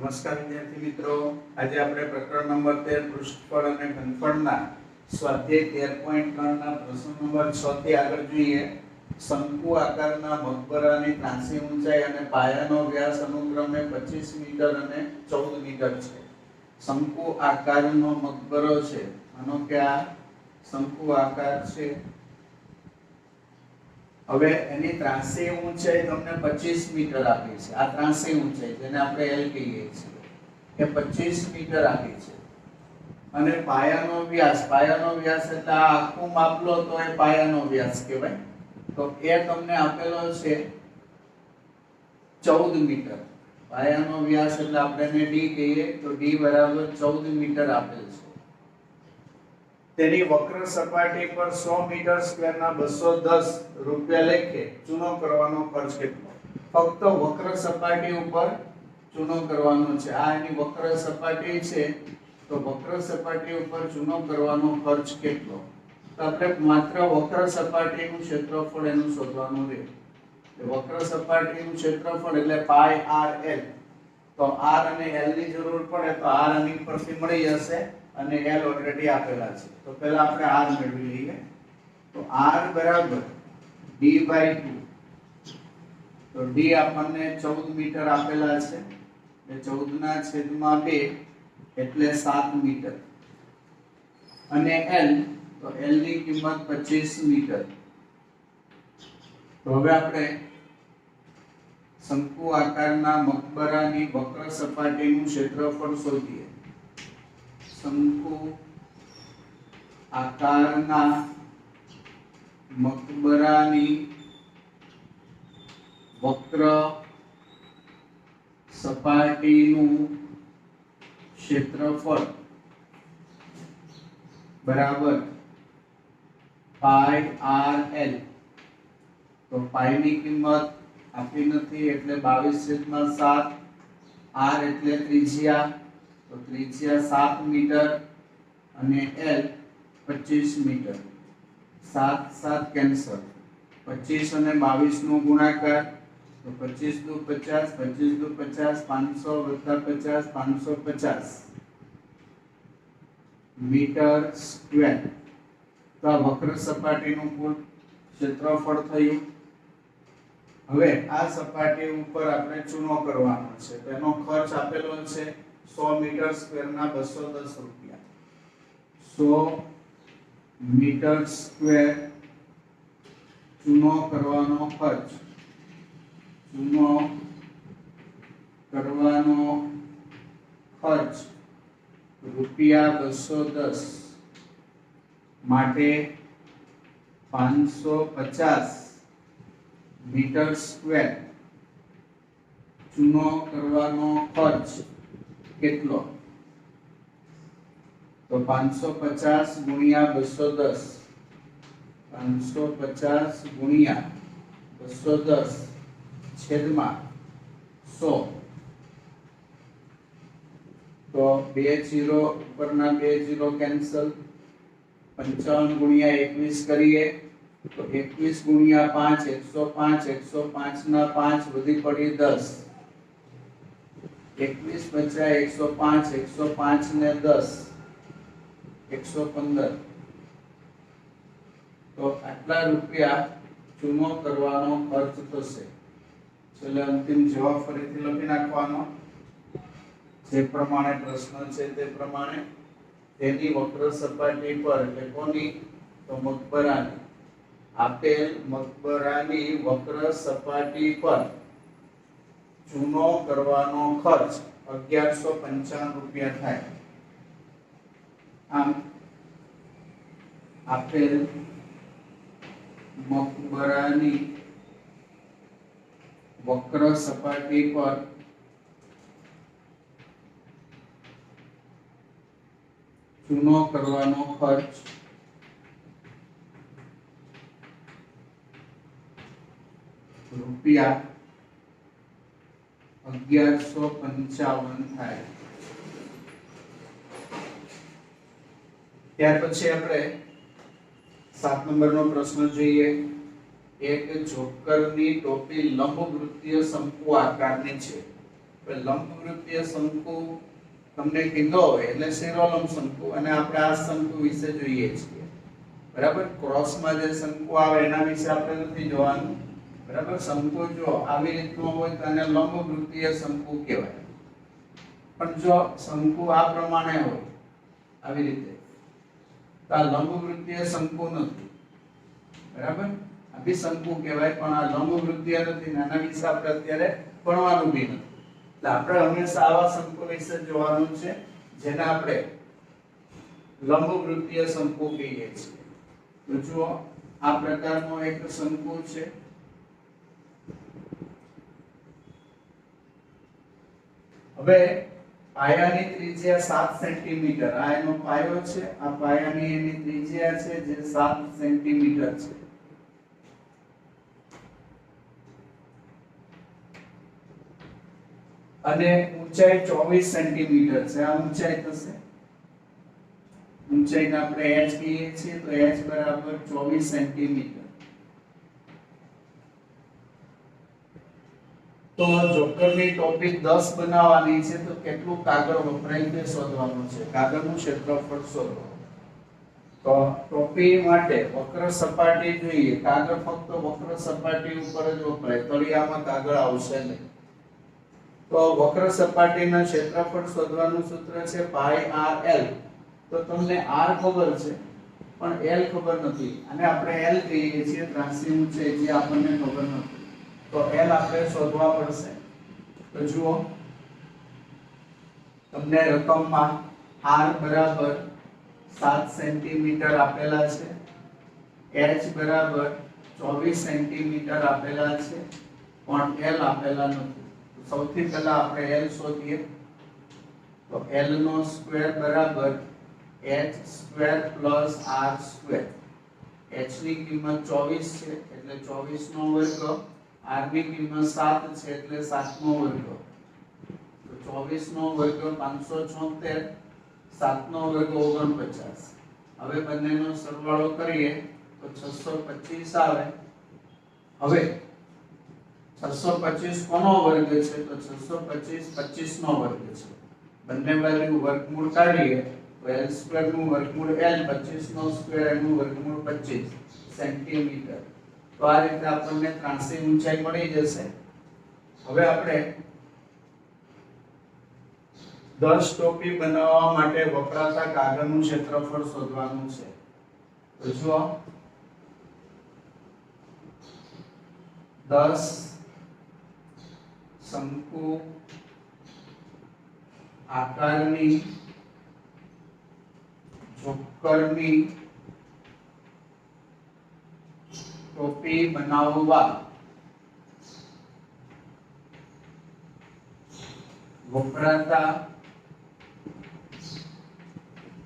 નમસ્કાર વિદ્યાર્થી મિત્રો, આજે આપણે પ્રકરણ નંબર 13 પૃષ્ઠફળ અને ઘનફળના સ્વાધ્યાય 13.3 ના પ્રશ્ન નંબર 6 થી આગળ જોઈએ. શંકુ આકારના મકબરાની ત્રાંસી ઊંચાઈ અને પાયાનો વ્યાસ અનુક્રમે 25 મીટર અને 14 મીટર છે. શંકુ આકારનો મકબરો છે, માનો કે આ શંકુ આકાર છે. હવે એની ત્રાંસી ઊંચાઈ તમને 25 મીટર આપી છે. આ ત્રાંસી ઊંચાઈ જેને આપણે L કહીએ છીએ એ 25 મીટર આપી છે. અને પાયાનો વ્યાસ એટલે આ આખું માપ લો તો એ પાયાનો વ્યાસ કહેવાય. તો એ તમને આપેલો છે 14 મીટર. પાયાનો વ્યાસ એટલે આપણે એને D કહીએ તો D બરાબર 14 મીટર આપેલ છે. તેની વક્ર સપાટી પર 100 મીટર સ્ક્વેરના 210 રૂપિયા લેખે ચૂનો કરવાનો ખર્ચ કેટલો? ફક્ત વક્ર સપાટી ઉપર ચૂનો કરવાનો છે. આ એની વક્ર સપાટી છે, તો વક્ર સપાટી ઉપર ચૂનો કરવાનો ખર્ચ કેટલો? તો આપણે માત્ર વક્ર સપાટીનું ક્ષેત્રફળ એનું શોધવાનું રહે. વક્ર સપાટીનું ક્ષેત્રફળ એટલે પાઈ RL. તો R અને L ની જરૂર પડે તો R આની પરથી મળી જશે અને L ઓલરેડી આપેલા છે. તો પહેલા આપણે R મેળવી લઈએ. તો R બરાબર D/2. તો D આપણને 14 મીટર આપેલા છે. એ 14 ના છેદમાં 2 એટલે 7 મીટર. અને L, તો L ની કિંમત 25 મીટર. તો હવે આપણે શંકુ આકારના મકબરાની વક્ર સપાટીનું ક્ષેત્રફળ શોધીએ. શંકુ આકારના મકબરાની વક્ર સપાટીનું ક્ષેત્રફળ બરાબર પાઈ RL. તો પાઈ ની કિંમત આપી નથી એટલે 22/7. R એટલે ત્રિજ્યા, તો ત્રિજ્યા 7 મીટર અને L 25 મીટર. 7 કેન્સલ. 25 અને 22 નો ગુણાકાર, તો 25 દુ 50, 25 દુ 50, 500 + 50 550 મીટર સ્ક્વેર. તો આ વક્ર સપાટીનું કુલ ક્ષેત્રફળ થયું. હવે આ સપાટી ઉપર આપણે ચૂનો કરવાનો છે. તેનો ખર્ચ આપેલો છે 100 મીટર સ્ક્વેરના 210 રૂપિયા. 100 મીટર સ્ક્વેર ચૂનો કરવાનો ખર્ચ. ચૂનો કરવાનો ખર્ચ રૂપિયા 210 માટે 550 મીટર સ્ક્વેર ચૂનો કરવાનો ખર્ચ કેટલો? તો 550 ગુણ્યા 210. 550 ગુણ્યા 210 છેદમાં 100. તો 2 0 ઉપરના 2 0 કેન્સલ. 55 ગુણ્યા 21 કરીએ તો 21 ગુણ્યા 5 105. 105 ના 5 વધી પડી 10. 21 બચ્યા 105. 105 ને 10 115. તો આટલા રૂપિયા ચૂનો કરવાનો ખર્ચ થશે. ચલો અંતિમ જવાબ ફરીથી લખી નાખવાનો. જે પ્રમાણે પ્રશ્ન છે તે પ્રમાણે તેની વક્ર સપાટી પર, એટલે કોની? તો મકબરાની. આપેલ મકબરાની વક્ર સપાટી પર ચૂનો કરવાનો ખર્ચ 1195 રૂપિયા થાય. આમ આપેલ મકબરાની વક્ર સપાટી પર ચૂનો કરવાનો ખર્ચ રૂપિયા 1155 થાય. ત્યાર પછી આપણે 7 નંબરનો પ્રશ્ન જોઈએ. એક જોકરની ટોપી લંબવૃત્તીય શંકુ આકારની છે. લંબવૃત્તીય શંકુ તમને કીધો હોય એટલે શિરોલંબ શંકુ, અને આપણે આ શંકુ વિશે જોઈએ છીએ. બરાબર, ક્રોસમાં જે શંકુ આવે એના વિશે આપણે નથી જોવાનું. બરાબર, શંકુ જો આવી રીતનો હોય તો એને લંબવૃત્તીય શંકુ કહેવાય. પણ જો શંકુ આ પ્રમાણે હોય આવી રીતે તો આ લંબવૃત્તીય શંકુ નથી. બરાબર, આ બી શંકુ કહેવાય પણ આ લંબવૃત્તીય નથી. આના વિશે આપણે અત્યારે ભણવાનું બી નથી. એટલે આપણે હંમેશા આવા શંકુ વિશે જોવાનું છે જેને આપણે લંબવૃત્તીય શંકુ કહીએ છીએ. તો જુઓ આ પ્રકારનો એક શંકુ છે. હવે પાયાની ત્રિજ્યા 7 સેન્ટીમીટર, આ એનો પાયો છે. આ પાયાની એની ત્રિજ્યા છે જે 7 સેન્ટીમીટર છે. અને ઊંચાઈ 24 સેન્ટીમીટર છે. આ ઊંચાઈ થશે. ઊંચાઈને આપણે h કહીએ છીએ તો h બરાબર 24 સેન્ટીમીટર. તો જોકરની ટોપી 10 બનાવવાની છે તો કેટલું કાગળ વપરાય તે શોધવાનું છે. કાગળનું ક્ષેત્રફળ શોધો. તો ટોપી માટે વક્ર સપાટી જોઈએ. કાગળ ફક્ત વક્ર સપાટી ઉપર જ વપરાય, તળિયામાં કાગળ આવશે નહીં. તો વક્ર સપાટીના ક્ષેત્રફળ શોધવાનું સૂત્ર છે પાઈ r l. તો તમને r ખબર છે પણ l ખબર નથી, અને આપણે l કહીએ છીએ ત્રાંસી ઊંચાઈ, જે આપણને ખબર નથી. તો l આપણે શોધવા પડશે. તો જુઓ તમને રકમમાં r બરાબર 7 સેન્ટીમીટર આપેલા છે, h બરાબર 24 સેન્ટીમીટર આપેલા છે, પણ l આપેલા નથી. સૌથી પહેલા આપણે l શોધીએ. તો l નો સ્ક્વેર બરાબર h square plus r square. h ની કિંમત 24 છે એટલે 24 નો વર્ગ, r ની કિંમત 7 છે એટલે 7 નો વર્ગ. તો 24 નો વર્ગ 576, 7 નો વર્ગ 49. હવે બંનેનો સરવાળો કરીએ તો 625 આવે. હવે 625 કોનો વર્ગ છે? તો 625 25 નો વર્ગ છે. બંને બાજુ વર્ગમૂળ કાઢીએ તો l સ્ક્વેર નું વર્ગમૂળ l, 25 નો સ્ક્વેર એનું વર્ગમૂળ 25 સેન્ટીમીટર. તો આ રીતે આપણને ત્રાંસી ઊંચાઈ મળી જશે. હવે આપણે 10 ટોપી બનાવવા માટે વપરાતા કાગળનું ક્ષેત્રફળ શોધવાનું છે. તો જુઓ 10 શંકુ આકારની ચોક્કરની ટોપી બનાવવા વપરાતા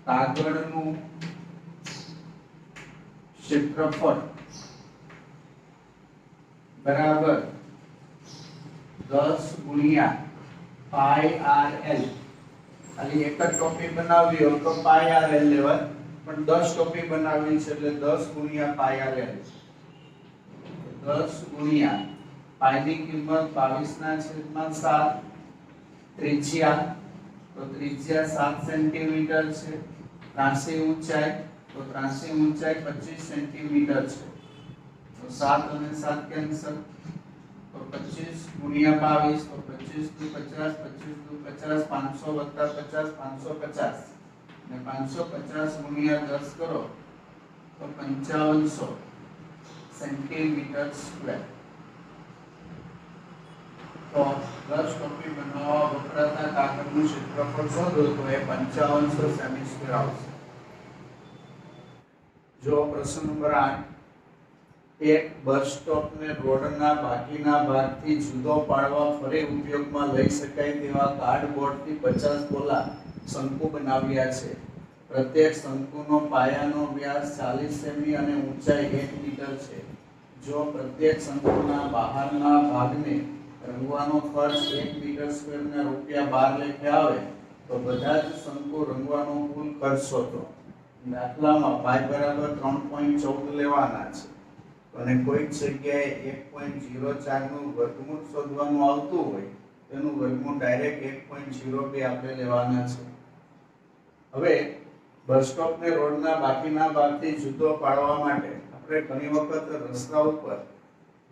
કાગળનું ક્ષેત્રફળ બરાબર 10 ગુણ્યા પાઈ r l. ખાલી એક જ ટોપી બનાવવી હોય તો પાઈ r l લેવાય, પણ 10 ટોપી બનાવવી છે એટલે 10 ગુણ્યા પાઈ r l. 10 ગુણ્યા પાઈ ની કિંમત 22/7, ત્રિજ્યા તો ત્રિજ્યા 7 સેન્ટીમીટર છે, ત્રાંસી ઊંચાઈ તો ત્રાંસી ઊંચાઈ 25 સેન્ટીમીટર છે. તો 7 અને 7 કેન્સલ, તો 25 ગુણ્યા 22 તો 25 દુ 50, 25 દુ 50, 500 વત્તા 50 550, અને 550 ગુણ્યા 10 કરો તો 5500 સેન્ટીમીટર સ્ક્વેર. તો 10 ટોપી બનાવવા વપરાતા કાગળનું ક્ષેત્રફળ શોધો તો એ 5500 સેમી સ્ક્વેર આવશે. જો પ્રશ્ન નંબર 8, એક બસ સ્ટોપને રોડના બાકીના ભાગથી જુદો પાડવા ફરી ઉપયોગમાં લઈ શકાય તેવા કાર્ડબોર્ડથી 50 ગોલા શંકુ બનાવ્યા છે. પ્રત્યેક શંકુનો પાયાનો વ્યાસ 40 સેમી અને ઊંચાઈ 1 મીટર છે. જો પ્રત્યેક શંકુના બહારના ભાગને રંગવાનો ખર્ચ 1 મીટર સ્ક્વેરને ₹12 લેખે આવે તો બધા જ શંકુ રંગવાનો કુલ ખર્ચ શોધો. દાખલામાં પાઈ બરાબર 3.14 લેવાના છે અને કોઈક જગ્યાએ 1.04 નું વર્ગમૂળ શોધવાનું આવતું હોય તેનું વર્ગમૂળ ડાયરેક્ટ 1.02 આપણે લેવાના છે. હવે બસ સ્ટોપ ને રોડના બાકીના ભાગથી જુદો પાડવા માટે આપણે ઘણી વખત રસ્તા ઉપર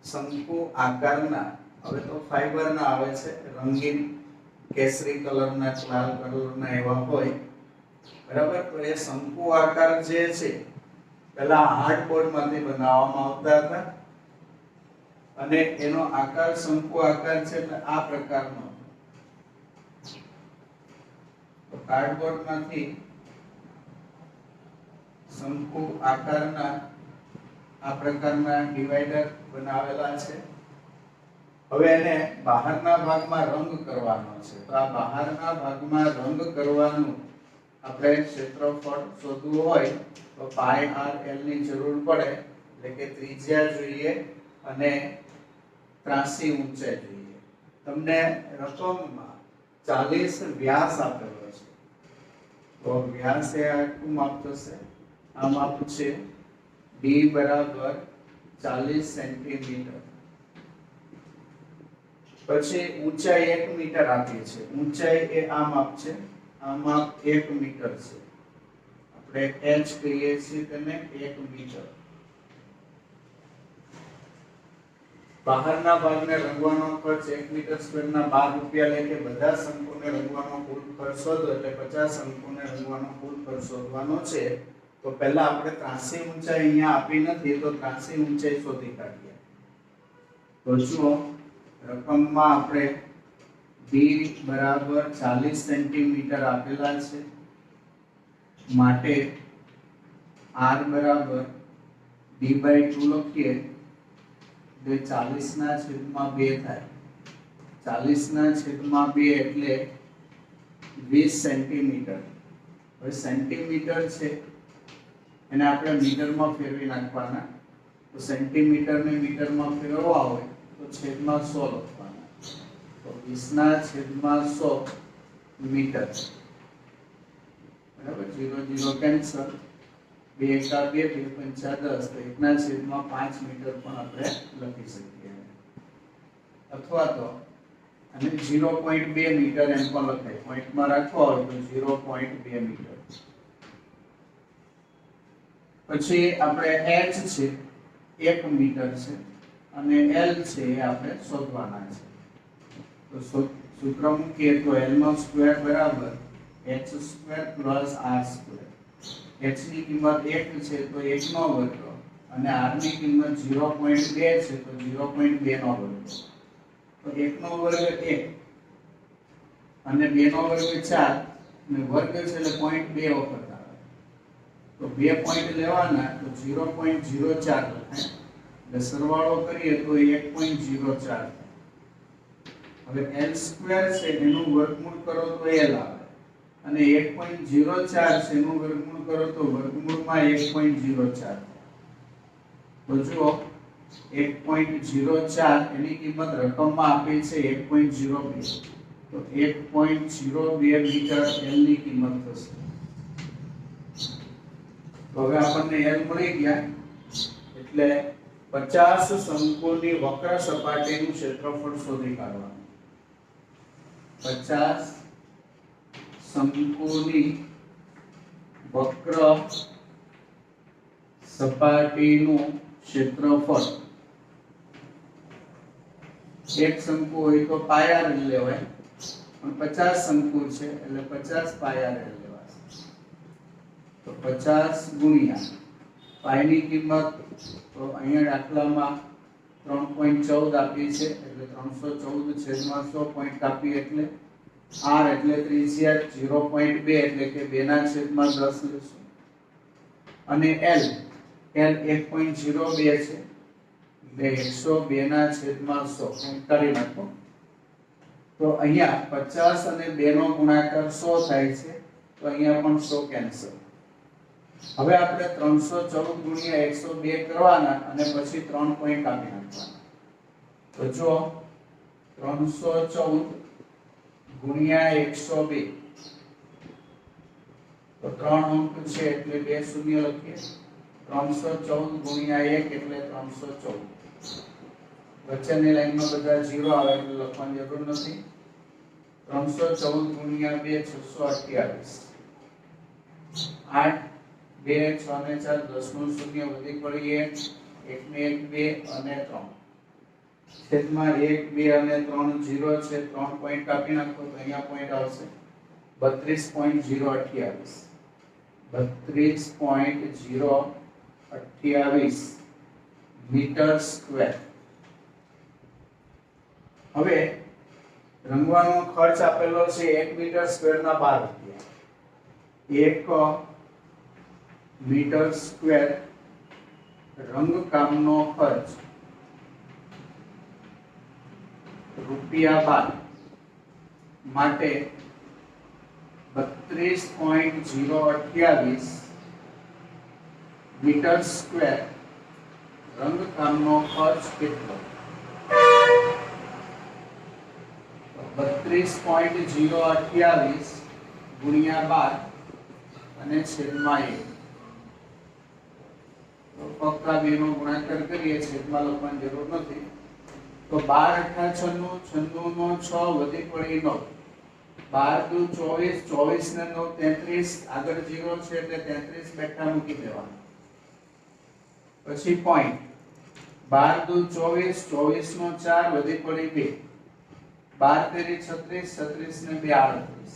શંકુ આકારના, હવે તો ફાઈબરના આવે છે, રંગીન કેસરી કલરના, લાલ કલરના એવા હોય, બરાબર. તો એ શંકુ આકાર જે છે પહેલા હાર્ડબોર્ડમાંથી બનાવવામાં આવતા હતા અને એનો આકાર શંકુ આકાર છે એટલે આ પ્રકારનો. તો કાર્ડબોર્ડમાંથી શંકુ આકારના આ પ્રકારના ડિવાઈડર બનાવેલા છે. હવે એને બહારના ભાગમાં રંગ કરવાનો છે. તો આ બહારના ભાગમાં રંગ કરવાનું આપણે ક્ષેત્રફળ શોધવું હોય તો પાઈ આર એલ ની જરૂર પડે, એટલે કે ત્રિજ્યા જોઈએ અને ત્રાસી ઊંચાઈ જોઈએ. તમને રકમમાં 40 વ્યાસ આપેલો છે, તો વ્યાસ એ આટલું માપ થશે. આ માપ છે d બરાબર 40 સેન્ટીમીટર. પછી ઊંચાઈ 1 મીટર આપી છે. ઊંચાઈ એ આ માપ છે, આ માપ 1 મીટર છે. આપણે h કહીએ છીએ તેને 1 મીટર. બહારના ભાગને રંગવાનો ખર્ચ 1 મીટર સ્ક્વેરના 12 રૂપિયા લે. કે બધા શંકુને રંગવાનો કુલ ખર્ચ શોધો એટલે 50 શંકુને રંગવાનો કુલ ખર્ચ શોધવાનો છે. તો પહેલા આપણે ત્રાસી ઊંચાઈ અહીંયા આપી નથી, તો ત્રાસી ઊંચાઈ શોધી કાઢીએ. તો જુઓ રકમમાં આપણે d બરાબર 40 સેન્ટીમીટર આપેલા છે, માટે r બરાબર d/2 લખીએ એટલે 40/2 થાય. 40/2 એટલે 20 સેન્ટીમીટર. હવે સેન્ટીમીટર છે એને આપણે મીટરમાં ફેરવી નાખવાના. તો સેન્ટીમીટર ને મીટરમાં ફેરવવા હોય તો છેદમાં 100 લખવાના. તો 20/100 મીટર. બરાબર. 0 0 કેન્સલ, 2 એકા 2, 2 પંચા 10, તો 1/5 મીટર પણ આપણે લખી શકીએ. અથવા તો અને 0.2 મીટર એમ પણ લખાય. પોઈન્ટમાં રાખવા હોય તો 0.2 મીટર. પછી આપણે h છે 1 મીટર છે અને l છે એ આપણે શોધવાના છે. તો સૂત્ર મૂકીએ તો l નો સ્ક્વેર બરાબર h square plus r square. h ની કિંમત 1 છે તો 1 નો વર્ગ અને r ની કિંમત 0.2 છે તો 0.2 નો વર્ગ. તો 1 નો વર્ગ 1 અને 2 નો વર્ગ 4 અને વર્ગ છે એટલે 0.2 વખત આવે. તો 2 પોઈન્ટ લેવાના તો 0.04 લખાય. એટલે સરવાળો કરીએ તો 1.04 થાય. હવે l સ્ક્વેર છે એનું વર્ગમૂળ કરો તો l આવે અને 1.04 છે એનું વર્ગમૂળ કરો તો વર્ગમૂળમાં 1.04. તો જુઓ 1.04 એની કિંમત રકમમાં આપી છે 1.02. તો 1.02 મીટર l ની કિંમત થશે. તો હવે આપણને l મળી ગયા એટલે 50 શંકુની વક્ર સપાટીનું ક્ષેત્રફળ શોધી કાઢવાનું. 50 શંકુની વક્ર સપાટીનું ક્ષેત્રફળ. એક શંકુ હોય તો પાય r લેવાય, પણ 50 શંકુ છે એટલે 50 પાય r લેવાશે. તો 50 ગુણ્યા પાયની કિંમત તો અહીંયા દાખલામાં 3.14 આપી છે એટલે 314/100 પોઈન્ટ કાપી એટલે r એટલે ત્રિજ્યા 0.2 એટલે કે 2/10 લેશું. અને l 1.02 છે એટલે 102/100 કરી નાખો. તો અહીંયા 50 અને 2 નો ગુણાકાર 100 થાય છે, તો અહીંયા પણ 100 કેન્સલ. હવે આપણે 314/102 કરવાના અને પછી 3 પોઈન્ટ કાપી નાખવાના. તો જો 314/102 તો 3 અંક છે એટલે 2 શૂન્ય લખીએ. 314/1 એટલે 314. વચ્ચેની લાઈનમાં બધા 0 આવે એટલે લખવાની જરૂર નથી. 314 ગુણ્યા 2 628 8 2 6 ને 4 10 નું શૂન્ય વધી પડી 1 1 ને 1 2 અને 3 છેદમાં 1 2 અને 3 0 છે 3 પોઈન્ટ કાપી નાખો તો અહીંયા પોઈન્ટ આવશે 32.028 32.028 મીટર સ્ક્વેર. હવે રંગવાનો ખર્ચ આપેલો છે 1 મીટર સ્ક્વેર ના 12 રૂપિયા. 1 મીટર સ્ક્વેર રંગકામનો ખર્ચ રૂપિયા 12 માટે 32.028 મીટર સ્ક્વેર રંગકામનો ખર્ચ કેટલો? 32.028 ગુણ્યા 12 અને છેદમાં 1. તો ફક્ત આ બેનો ગુણાકાર કરીએ, છેદમાં લખવાની જરૂર નથી. તો 12 8 96 96 નો 6 વધી પડી 9 12 દુ 24 24 ને 9 33 આગળ 0 છે એટલે 33 બેઠા મૂકી દેવાનું. પછી પોઈન્ટ 12 દુ 24 24 નો 4 વધી પડી 2 12 તેરી 36 36 ને 2 38.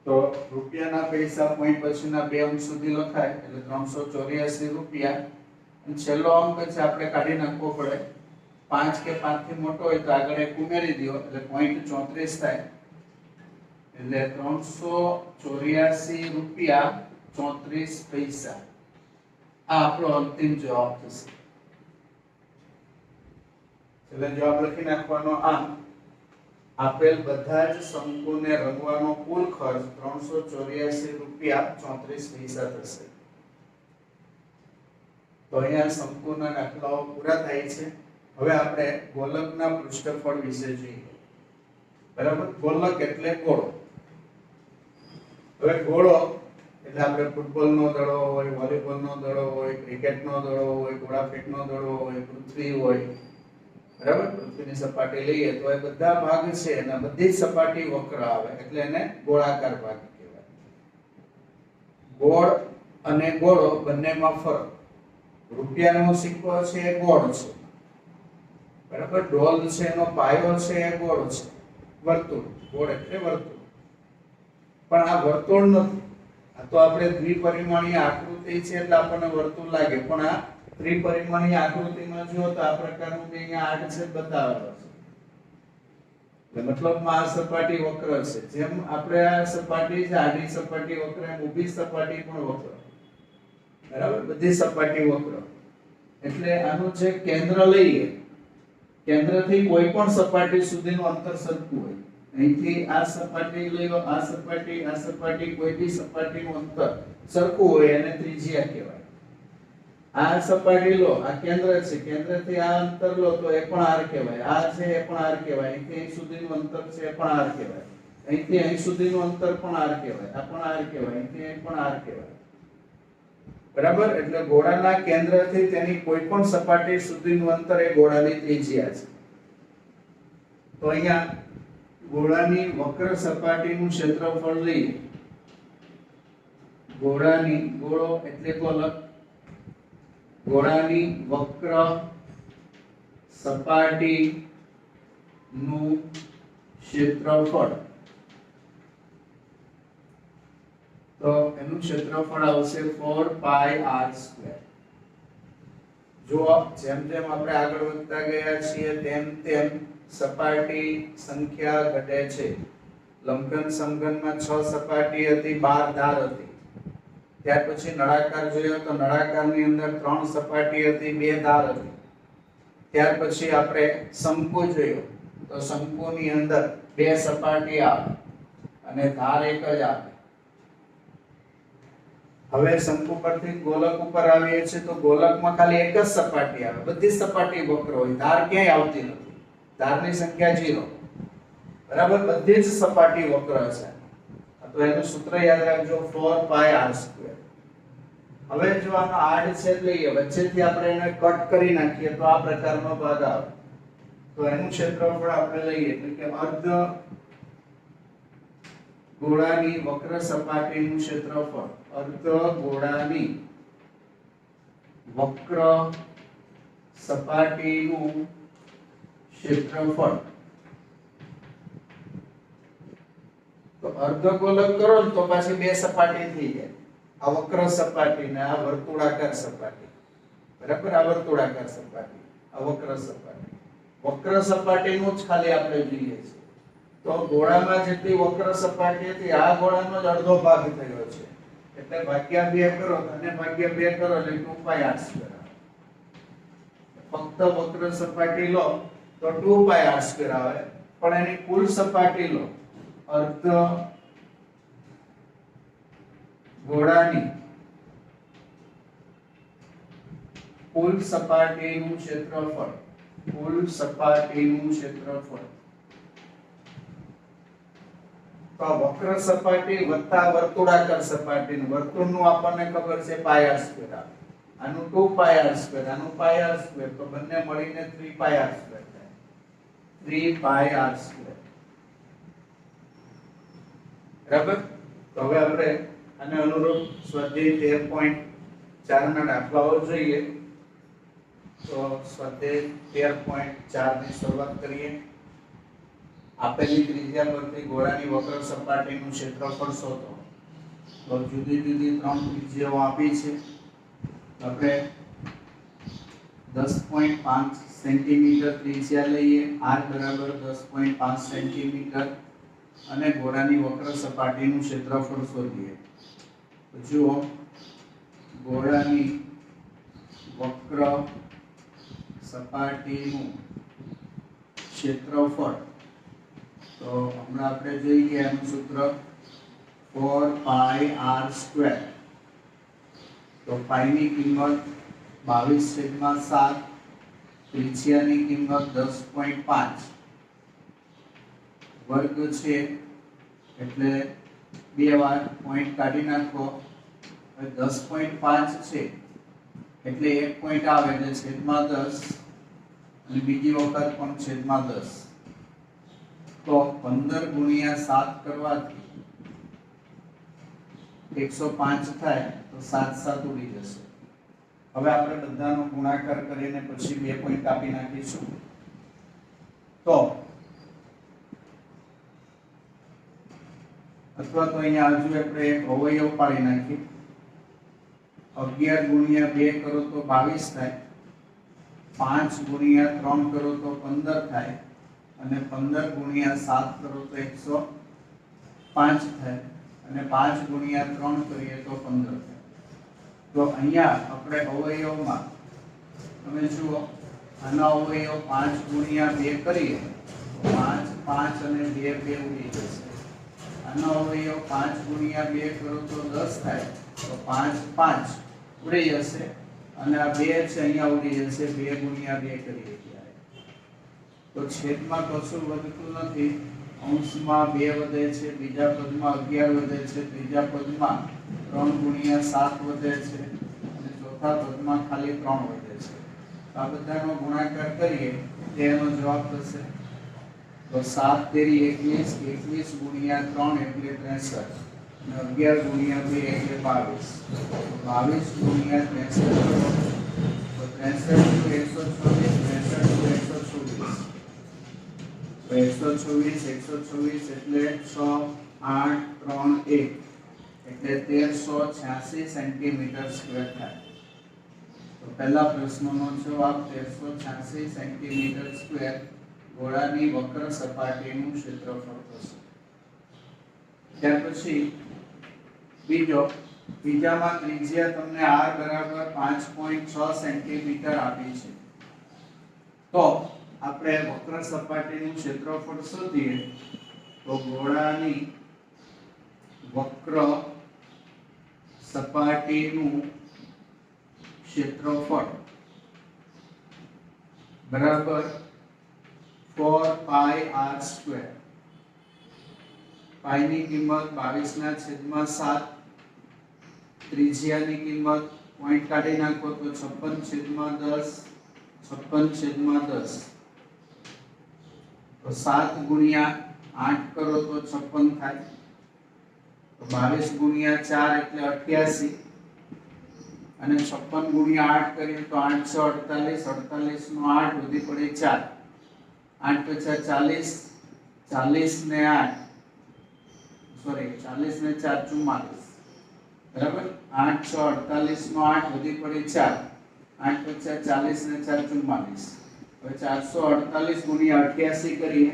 તો રૂપિયાના પૈસા પોઈન્ટ પછીના બે અંક સુધી લખાય એટલે 384 રૂપિયા. અને છેલ્લો અંક છે આપણે કાઢી નાખવો પડે. 5 કે 5 થી મોટો હોય તો આગળ એક ઉમેરી દો એટલે 0.34 થાય. એટલે 384 રૂપિયા 34 પૈસા. આ આપણો અંતિમ જવાબ થશે. એટલે જવાબ લખી નાખવાનો આમ આપેલ બધા જ શંકુને રંગવાનો કુલ ખર્ચ 384 રૂપિયા 34 પૈસા થશે. તો અહીંયા શંકુના દાખલાઓ પૂરા થાય છે. હવે આપણે ગોલકના પૃષ્ઠફળ વિશે જોઈએ. બરાબર, ગોલક એટલે ગોળો. હવે ગોળો એટલે આપણે ફૂટબોલનો દડો હોય, વોલીબોલનો દડો હોય, ક્રિકેટનો દડો હોય, ગોળાફેંકનો દડો હોય, પૃથ્વી હોય. બરાબર, પૃથ્વીની સપાટી લઈએ તો એ બધા ભાગ છે અને બધી સપાટી વક્ર આવે એટલે એને ગોળાકાર ભાગ કહેવાય. ગોળ અને ગોળો બંનેમાં ફરક. રૂપિયાનો સિક્કો છે એ ગોળ છે. બરાબર, ઢોલ છે એનો પાયો છે એ ગોળ છે. વર્તુળ, ગોળ એટલે વર્તુળ. પણ આ વર્તુળ નથી. આ તો આપણે દ્વિપરિમાણીય આકૃતિ છે એટલે આપણને વર્તુળ લાગે, પણ આ ત્રિપરિમાણીય આકૃતિમાં જો તો આ પ્રકારનું બે અહીંયા આડ છે બતાવેલો છે. એટલે મતલબમાં આ સપાટી વક્ર છે. જેમ આપણે આ સપાટી છે આડી સપાટી વક્ર, એમ ઊભી સપાટી પણ વક્ર. બરાબર, બધી સપાટી વક્ર. એટલે આનું જે કેન્દ્ર લઈએ, કેન્દ્રથી કોઈ પણ સપાટી સુધીનું અંતર સરખું હોય. અહીંથી આ સપાટી લઈ લો, આ સપાટી કોઈ બી સપાટીનું અંતર સરખું હોય એને ત્રિજ્યા કહેવાય. આ સપાટી લો, આ કેન્દ્ર છે, કેન્દ્રથી આ અંતર લો તો એ પણ r કહેવાય. આ છે એ પણ r કહેવાય. અહીંથી અહીં સુધીનું અંતર છે એ પણ r કહેવાય. અહીંથી અહીં સુધીનું અંતર પણ r કહેવાય. આ પણ r કહેવાય. અહીંથી અહીં પણ r કહેવાય. બરાબર, એટલે ગોળાના કેન્દ્રથી તેની કોઈ પણ સપાટી સુધીનું અંતર એ ગોળાની ત્રિજ્યા છે. તો અહીંયા ગોળાની વક્ર સપાટીનું ક્ષેત્રફળ લઈએ. ગોળો એટલે ગોલક. ગોળાની વક્ર સપાટીનું ક્ષેત્રફળ, તો એનું ક્ષેત્રફળ આવશે 4πr². જો જેમ જેમ આપણે આગળ વધતા ગયા છીએ તેમ તેમ સપાટી સંખ્યા ઘટે છે. લંબઘન સમઘનમાં 6 સપાટી હતી, 12 ધાર હતી. ત્યાર પછી નળાકાર જોયો તો નળાકારની અંદર 3 સપાટી હતી, 2 ધાર હતી. ત્યાર પછી આપણે શંકુ જોયો તો શંકુની અંદર 2 સપાટી આવે અને ધાર એક જ આવે. હવે શંકુ પરથી ગોલક ઉપર આવીએ છીએ તો ગોલકમાં ખાલી એક જ સપાટી આવે. બધી સપાટી વક્ર હોય, ધાર ક્યાંય આવતી નથી. ધારની સંખ્યા 0. બરાબર, બધી જ સપાટી વક્ર છે. તો એનું સૂત્ર યાદ રાખજો, 4πr². હવે જો આનો આડછેદ લઈએ, વચ્ચેથી આપણે એને કટ કરી નાખીએ તો આ પ્રકારનો ભાગ આવે. તો એનું ક્ષેત્રફળ આપણે લઈએ એટલે કે અર્ધ ગોળાની વક્ર સપાટીનું ક્ષેત્રફળ, અર્ધ ગોળાની વક્ર સપાટીનું ક્ષેત્રફળ. તો અર્ધગોલક કરો ને તો પાછી બે સપાટી થઈ જાય, આ વક્ર સપાટી ને આ વર્તુળાકાર સપાટી. બરાબર, આ વર્તુળાકાર સપાટી, આ વક્ર સપાટી. વક્ર સપાટીનું જ ખાલી આપણે જોઈએ છે. તો ગોળામાં જેટલી વક્ર સપાટી હતી આ ગોળાનો જ અડધો ભાગ થયો છે, એટલે ભાગ્યા 2 કરો અને ભાગ્યા 2 કરો એટલે 2πr². ફક્ત વક્ર સપાટી લો તો 2πr² આવે, પણ એની કુલ સપાટી લો, અર્ધ ગોળાની કુલ સપાટીનું ક્ષેત્રફળ, કુલ સપાટીનું ક્ષેત્રફળ. તો વક્ર સપાટી વત્તા વર્તુળાકાર સપાટી, વર્તુળનું આપણને ખબર છે πr², આનું 2πr², આનું πr², તો બંને મળીને 3πr² થાય, 3πr². બરાબર. તો હવે આપણે આને અનુરૂપ સ્વાધ્યાય 13.4 ના દાખલાઓ જોઈએ. તો સ્વાધ્યાય 13.4 ની શરૂઆત કરીએ. આપેલી ત્રિજ્યા પરથી ગોળાની વક્ર સપાટીનું ક્ષેત્રફળ શોધો. તો જુદી જુદી 3 ત્રિજ્યાઓ આપી છે. આપણે 10.5 સેન્ટીમીટર ત્રિજ્યા લઈએ, r બરાબર 10.5 સેન્ટીમીટર, અને ગોળાની વક્ર સપાટીનું ક્ષેત્રફળ શોધીએ. તો જુઓ, ગોળાની વક્ર સપાટીનું ક્ષેત્રફળ, તો હમણાં આપણે જોઈ ગયા એનું સૂત્ર 4πr². તો પાઈ ની કિંમત 22/7, ત્રિજ્યાની કિંમત 10.5, વર્ગ છે એટલે બે વાર પોઈન્ટ કાઢી નાખો. હવે 10.5 છે એટલે એક પોઈન્ટ આવે એટલે છેદમાં 10, અને બીજી વખત પણ છેદમાં 10. તો 15 ગુણ્યા 7 કરવાથી 105 થાય, તો 7 7 ઉડી જશે. હવે આપણે બધાનો ગુણાકાર કરીને પછી બે પોઈન્ટ કાપી નાખીશું. તો અથવા તો અહીંયા હજુ આપણે એક અવયવ પાડી નાખીએ. 11 ગુણ્યા 2 કરો તો 22 થાય, 5 ગુણ્યા 3 કરો તો 15 થાય, અને 15 ગુણ્યા 7 કરો તો 105 થાય, અને 5 ગુણ્યા 3 કરીએ તો 15 થાય. તો અહીંયા આપણે અવયવમાં તમે જુઓ, આનો અવયવ 5 ગુણ્યા 2 કરીએ તો 5 5 અને 2 2 ઉડી જશે. આનો અવયવ 5 ગુણ્યા 2 કરો તો 10 થાય, તો 5 5 ઉડી જશે, અને આ 2 છે અહીંયા ઉડી જશે. 2 ગુણ્યા 2 કરીએ ત્યારે તો છેદમાં કશું વધતું નથી. અંશમાં 2 વધે છે, બીજા પદમાં 11 વધે છે, ત્રીજા પદમાં 3 ગુણ્યા 7 વધે છે, અને ચોથા પદમાં ખાલી 3 વધે છે. આ બધાનો ગુણાકાર કરીએ તેનો જવાબ થશે. તો 7 તેરી 21, 21 ગુણ્યા 3 એટલે 63, અને 11 ગુણ્યા 2 એટલે 22, 22 ગુણ્યા 63, તો 63 124, 124 એટલે 6 8 3 1 એટલે 1386 સેન્ટીમીટર સ્ક્વેર થાય. તો પહેલા પ્રશ્નનો જવાબ 1386 સેન્ટીમીટર સ્ક્વેર ગોળાની વક્ર સપાટીનું ક્ષેત્રફળ થશે. ત્યાર પછી બીજામાં ત્રિજ્યા તમને r બરાબર 5.6 સેન્ટીમીટર આપી છે. તો આપણે વક્ર સપાટીનું ક્ષેત્રફળ શોધીએ. તો ગોળાની વક્ર સપાટીનું ક્ષેત્રફળ બરાબર 4πr². પાઈ ની કિંમત 22/7, ત્રિજ્યાની કિંમત પોઈન્ટ કાઢી નાખો તો 56/10, 56/10, तो 7 गुणिया 8 करो तो 56 थाय, तो 22 गुणिया 4 એટલે 88 અને 56 ગુણ્યા 8 કરીએ તો 848 48 નો 8 વધી પડે 4 8 પછા 40 40 ને 8 સોરી 40 ને 4 44 બરાબર 848 નો 8 વધી પડે 4 8 પછા 40 ને 4 44 હવે 448 ગુણ્યા 88 કરીએ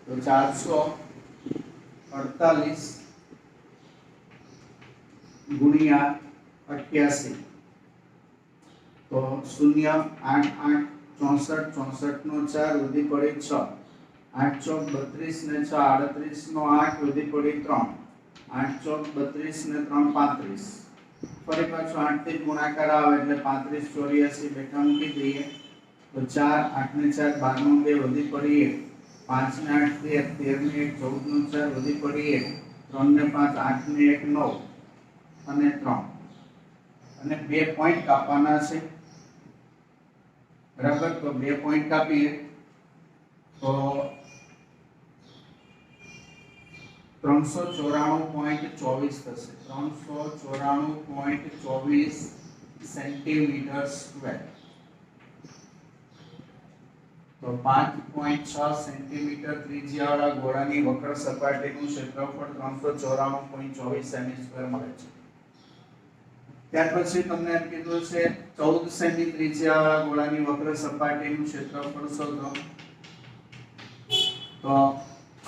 તો 448 गुणिया 88 तो 0 8 8 64 64 नो 4 वधी पड़े 6 8 चौक 32 ने 6 38 नो 8 वधी पड़े 3 8 चौक 32 ने 3 35 फरी पाछो 8 થી ગુણાકાર આવે એટલે 35 84 બેઠા મૂકી દઈએ તો 4 8 ને 4 12 નો 2 વધી પડી 1 5 ને 8 13 13 ને 1 14 નો 4 વધી પડી 1 3 ને 5 8 ને 1 9 અને 3 અને 2 પોઈન્ટ કાપવાના છે બરાબર તો 2 પોઈન્ટ કાપીએ તો 394.24 થશે 394.24 સેન્ટીમીટર સ્ક્વેર તો 5.6 સેન્ટીમીટર ત્રિજ્યાવાળા ગોળાની વક્ર સપાટીનું ક્ષેત્રફળ 394.24 સેમી સ્ક્વેર મળે છે ત્યાર પછી તમને એમ કીધું છે 14 સેમી ત્રિજ્યાવાળા ગોળાની વક્ર સપાટીનું ક્ષેત્રફળ શોધો તો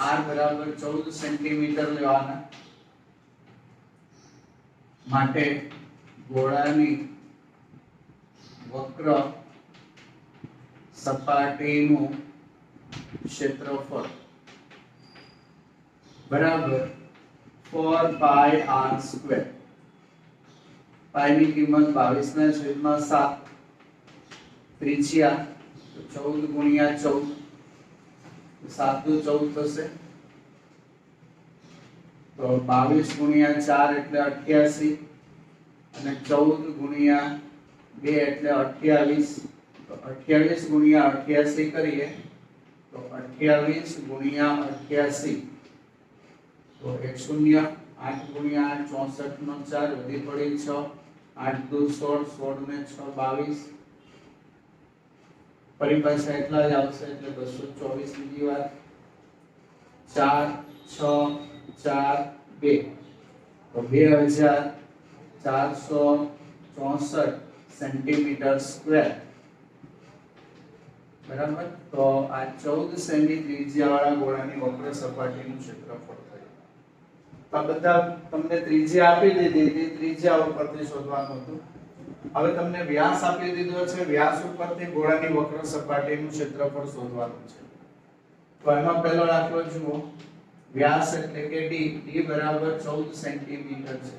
r બરાબર 14 સેન્ટીમીટર લેવાના માટે ગોળાની વક્ર સપાટીનું ક્ષેત્રફળ બરાબર 4 પાઈ r સ્ક્વેર પાઈ ની કિંમત 22 ના છેદમાં 7 ત્રિજ્યા 14 ગુણ્યા 14 7 નું 14 થશે તો 22 ગુણ્યા 4 એટલે 88 અને 14 ગુણ્યા 2 એટલે 28 तो 28 गुणिया 88 करिए तो 28 गुणिया 88 तो 1 शून्य 8 गुणिया 8 64 નો 4 વધી પડી 6 8 2 16 16 ને 6 22 ફરી પાછા એટલા જ આવશે એટલે 224 બીજી વાર 4 6 4 2 તો 2464 સેન્ટીમીટર સ્ક્વેર બરાબર તો આ 14 સેમી ત્રિજ્યાવાળા ગોળાની વક્ર સપાટીનું ક્ષેત્રફળ થયું તો આ બધા તમને ત્રિજ્યા આપી દીધી ત્રિજ્યા ઉપરથી શોધવાનું હતું હવે તમને વ્યાસ આપી દીધો છે વ્યાસ ઉપરથી ગોળાની વક્ર સપાટીનું ક્ષેત્રફળ શોધવાનું છે તો એમાં પહેલો દાખલો જુઓ વ્યાસ એટલે કે d બરાબર 14 સેન્ટીમીટર છે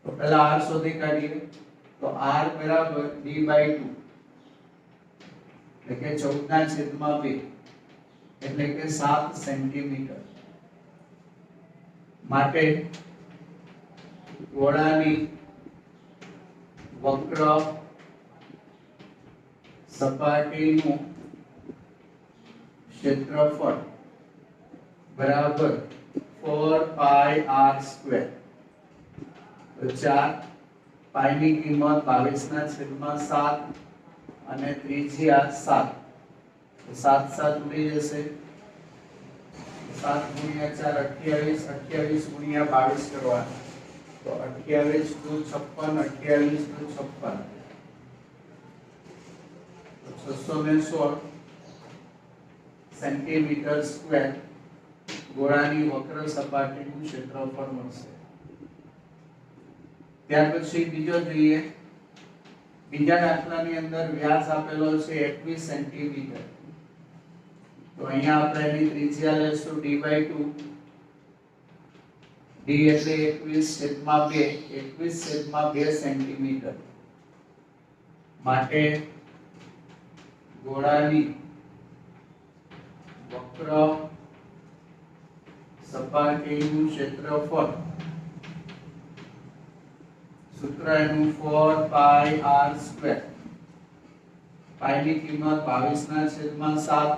તો પહેલા r શોધી કાઢીએ તો r બરાબર d/2 એટલે કે 14 ના છેદમાં 2 એટલે કે 7 સેન્ટીમીટર માટે ગોળાની વક્ર સપાટીનું ક્ષેત્રફળ બરાબર 4 પાઈ r સ્ક્વેર તો 4 પાઈ ની કિંમત 22 ના છેદમાં 7 અને ત્રિજ્યા 7 તો 7 7 ઉડી જશે 7 ગુણ્યા 4 28 28 ગુણ્યા 22 કરવાના તો 28 * 56 28 * 56 તો 616 સેન્ટીમીટર સ્ક્વેર ગોળાની વક્ર સપાટીનું ક્ષેત્રફળ મળશે ત્યાર પછી બીજો જોઈએ બીજા દાખલાની અંદર વ્યાસ આપેલો છે 21 સેન્ટીમીટર તો અહીંયા આપણે એની ત્રિજ્યા લેશું d/2 d એટલે 21/2 21/2 સેન્ટીમીટર માટે ગોળાની વક્ર સપાટીનું ક્ષેત્રફળ सूत्र एनु 4 पाई r स्क्वायर पाई ની કિંમત 22 ના છેદમાં 7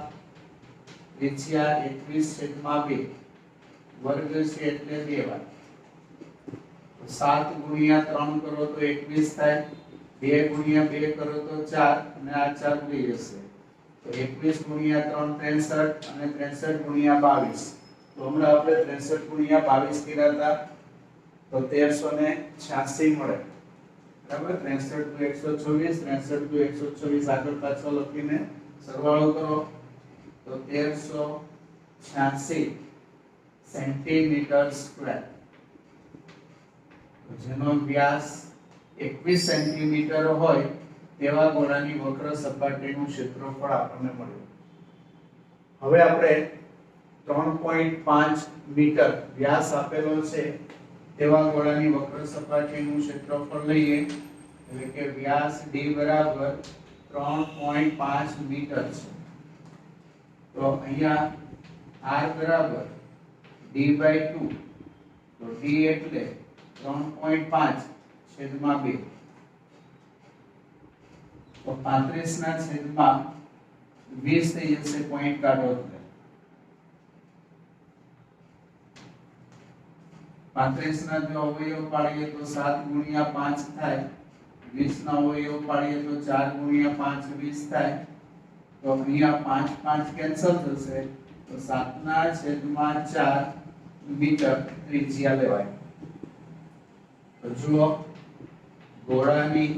ત્રિજ્યા 21/2 વર્ગ છે એટલે 2 વાર. તો 7 ગુણ્યા 3 કરો તો 21 થાય, 2 ગુણ્યા 2 કરો તો 4 અને આ 4 ઉડી જશે. તો 21 ગુણ્યા 3 63 અને 63 ગુણ્યા 22. તો હમણાં આપણે 63 ગુણ્યા 22 કર્યા હતા તો 1386 મળે. બરાબર. 63 * 124 63 * 124 આગળ પાછળ લખીને સરવાળો કરો તો 1386 સેન્ટીમીટર સ્ક્વેર. જેનો વ્યાસ 21 સેન્ટીમીટર હોય તેવા ગોળાની વક્ર સપાટીનું ક્ષેત્રફળ આપણને મળ્યું. હવે આપણે 3.5 મીટર વ્યાસ આપેલો છે તેવા ગોળાની વક્ર સપાટીનું ક્ષેત્રફળ લઈએ. એટલે કે વ્યાસ d બરાબર 3.5 મીટર છે. તો અહીંયા r બરાબર d/2. તો d એટલે 3.5/2. તો 35/20 થઈ જશે. પોઈન્ટ કાઢો એટલે 35 ના જો અવયવ પાડીએ તો 7 ગુણ્યા 5 થાય. 20 ના અવયવ પાડીએ તો 4 ગુણ્યા 5 20 થાય. તો અહીંયા 5 5 કેન્સલ થશે. તો 7/4 મીટર ત્રિજ્યા લેવાય. તો જુઓ ગોળાની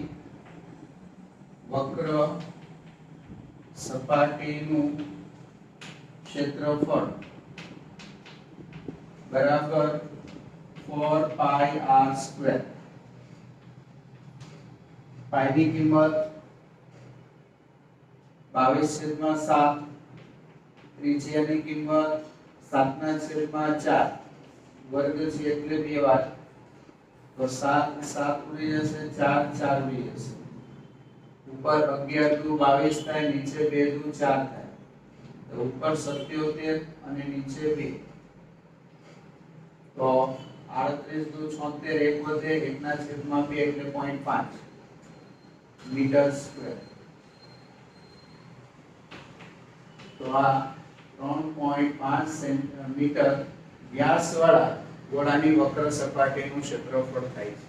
વક્ર સપાટીનું ક્ષેત્રફળ બરાબર 4πr². પાઈ ની કિંમત 22/7, ત્રિજ્યાની કિંમત 7/4, વર્ગ છે એટલે 2 વાર. તો 7 7 ઉડી જશે, 4 4 ઉડી જશે. ઉપર 11 દુ 22 થાય, નીચે 2 દુ 4 થાય. તો ઉપર 77 અને નીચે 2. તો 38 દુ 76, 1 વધે 1/2 એટલે 0.5 મીટર સ્ક્વેર. તો આ 3.5 સેન્ટીમીટર વ્યાસવાળા ગોળાની વક્ર સપાટીનું ક્ષેત્રફળ થાય છે.